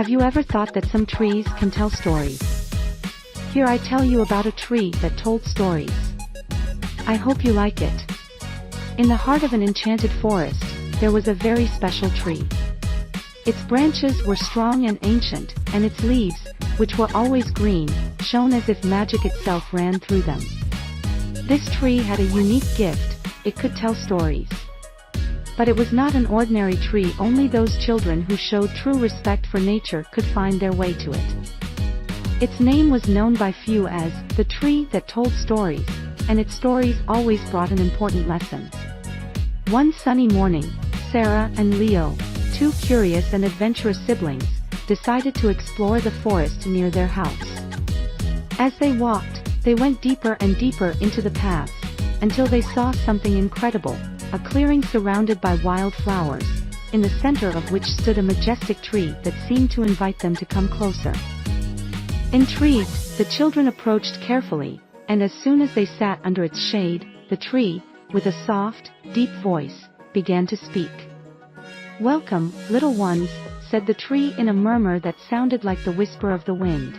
Have you ever thought that some trees can tell stories? Here I tell you about a tree that told stories. I hope you like it. In the heart of an enchanted forest, there was a very special tree. Its branches were strong and ancient, and its leaves, which were always green, shone as if magic itself ran through them. This tree had a unique gift: it could tell stories. But it was not an ordinary tree. Only those children who showed true respect for nature could find their way to it. Its name was known by few as the tree that told stories, and its stories always brought an important lesson. One sunny morning, Sara and Leo, two curious and adventurous siblings, decided to explore the forest near their house. As they walked, they went deeper and deeper into the paths, until they saw something incredible: a clearing surrounded by wild flowers, in the center of which stood a majestic tree that seemed to invite them to come closer. Intrigued, the children approached carefully, and as soon as they sat under its shade, the tree, with a soft, deep voice, began to speak. "Welcome, little ones," said the tree in a murmur that sounded like the whisper of the wind.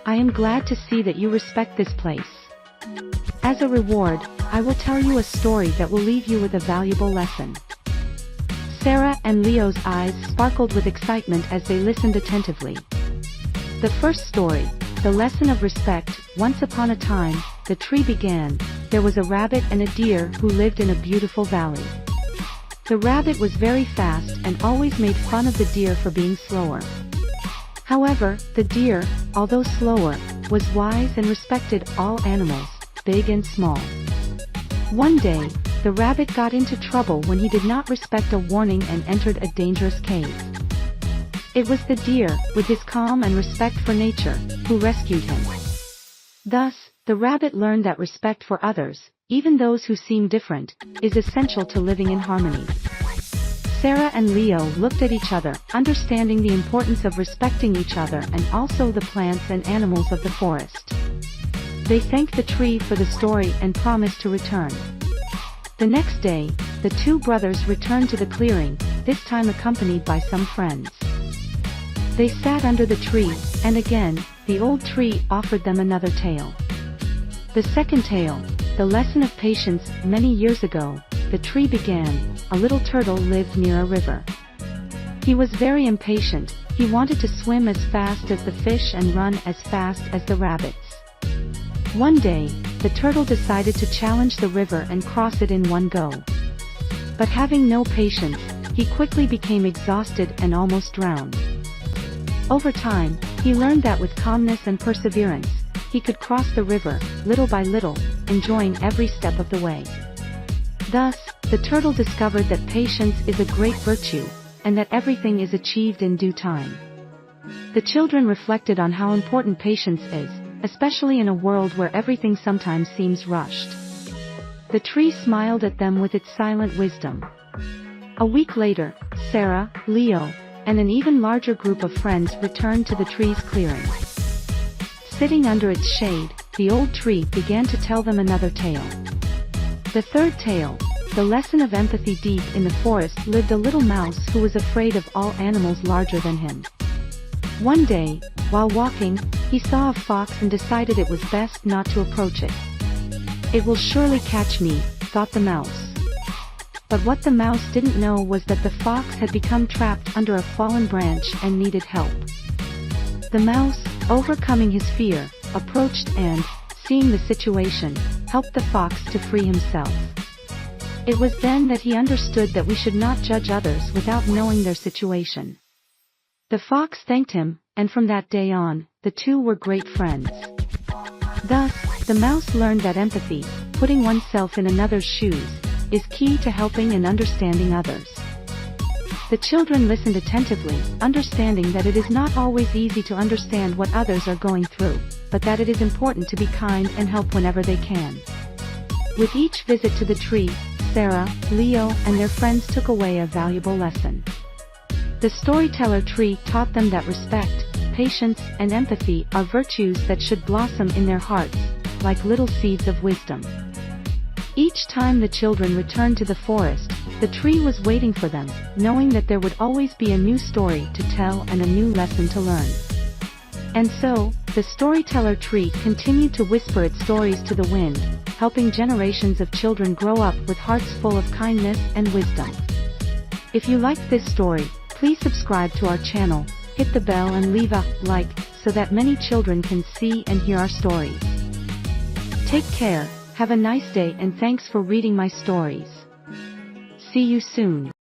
"I am glad to see that you respect this place. As a reward, I will tell you a story that will leave you with a valuable lesson." Sara and Leo's eyes sparkled with excitement as they listened attentively. The first story, The Lesson of Respect. Once upon a time, the tree began, there was a rabbit and a deer who lived in a beautiful valley. The rabbit was very fast and always made fun of the deer for being slower. However, the deer, although slower, was wise and respected all animals, big and small. One day, the rabbit got into trouble when he did not respect a warning and entered a dangerous cave. It was the deer, with his calm and respect for nature, who rescued him. Thus, the rabbit learned that respect for others, even those who seem different, is essential to living in harmony. Sara and Leo looked at each other, understanding the importance of respecting each other and also the plants and animals of the forest. They thanked the tree for the story and promised to return. The next day, the two brothers returned to the clearing, this time accompanied by some friends. They sat under the tree, and again, the old tree offered them another tale. The second tale, The Lesson of Patience. Many years ago, the tree began, a little turtle lived near a river. He was very impatient. He wanted to swim as fast as the fish and run as fast as the rabbits. One day, the turtle decided to challenge the river and cross it in one go. But having no patience, he quickly became exhausted and almost drowned. Over time, he learned that with calmness and perseverance, he could cross the river, little by little, enjoying every step of the way. Thus, the turtle discovered that patience is a great virtue, and that everything is achieved in due time. The children reflected on how important patience is, especially in a world where everything sometimes seems rushed. The tree smiled at them with its silent wisdom. A week later, Sara, Leo, and an even larger group of friends returned to the tree's clearing. Sitting under its shade, the old tree began to tell them another tale. The third tale, The Lesson of Empathy. Deep in the forest lived a little mouse who was afraid of all animals larger than him. One day, while walking, he saw a fox and decided it was best not to approach it. "It will surely catch me," thought the mouse. But what the mouse didn't know was that the fox had become trapped under a fallen branch and needed help. The mouse, overcoming his fear, approached and, seeing the situation, helped the fox to free himself. It was then that he understood that we should not judge others without knowing their situation. The fox thanked him, and from that day on, the two were great friends. Thus, the mouse learned that empathy, putting oneself in another's shoes, is key to helping and understanding others. The children listened attentively, understanding that it is not always easy to understand what others are going through, but that it is important to be kind and help whenever they can. With each visit to the tree, Sara, Leo, and their friends took away a valuable lesson. The storyteller tree taught them that respect, patience, and empathy are virtues that should blossom in their hearts, like little seeds of wisdom. Each time the children returned to the forest, The tree was waiting for them, knowing that there would always be a new story to tell and a new lesson to learn. And so, the storyteller tree continued to whisper its stories to the wind, helping generations of children grow up with hearts full of kindness and wisdom. If you liked this story, please subscribe to our channel, hit the bell and leave a like, so that many children can see and hear our stories. Take care, have a nice day and thanks for reading my stories. See you soon.